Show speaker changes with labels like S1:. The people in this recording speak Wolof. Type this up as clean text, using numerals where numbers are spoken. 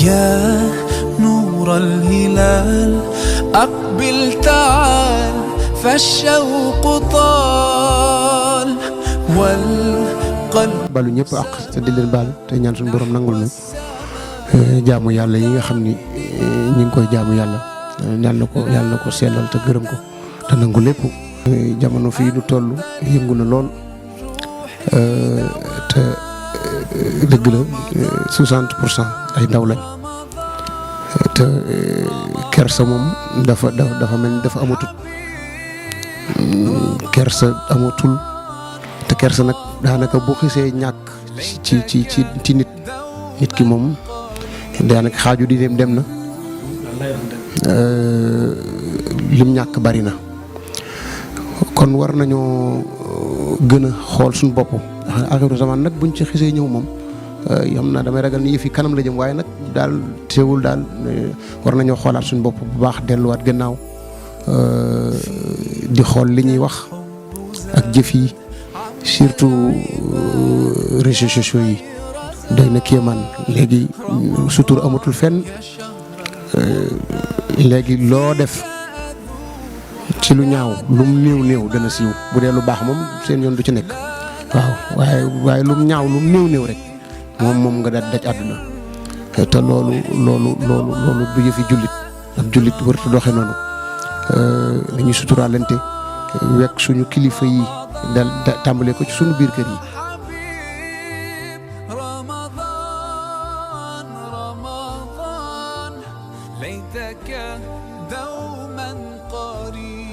S1: يا نور الهلال أقبل تعال فالشوق طال والقلب
S2: balu ñëpp ak te di leen baal te ñaan suñu borom nangul ñu jaamu yàlla yi nga xam ni ñu ngi koy jaamu yàlla yàlla na ko sellal te gërëm ko te nangu lépp. jamono fii nu toll yëngu na lool te dëgg la 60% ay ndaw lañ te kersa moom dafa mel ni dafa amatul kersa amatul te kersa nag daanaka bu xisee ñàkk ci nit ki moom daanaka xaaju di dem na lim ñàkk bari na. kon war nañoo gën a xool suñu bopp axiru zaman nag buñ ci xisee ñëw moom yam na damay ragal ni yëf yi kanam la jëm waaye nag daal teewul daal war nañoo xoolaat suñu bopp bu baax delluwaat gannaaw di xool li ñuy wax ak jëf yi surtout réseaux sociaux yi doy na kéemaan léegi sutur amatul fenn léegi loo def ci lu ñaaw lum néew dana siiw bu dee lu baax moom seen yoon du ci nekk waaw waaye lum ñaaw lum néew rek moom nga daj àdduna te loolu du yëfi jullit ab jullit warut a doxe noonu dañuy suturaalante wekk suñu kilifa yi dal tàmbalee ko ci suñu biir kër yi.
S1: ليتك دوما قريب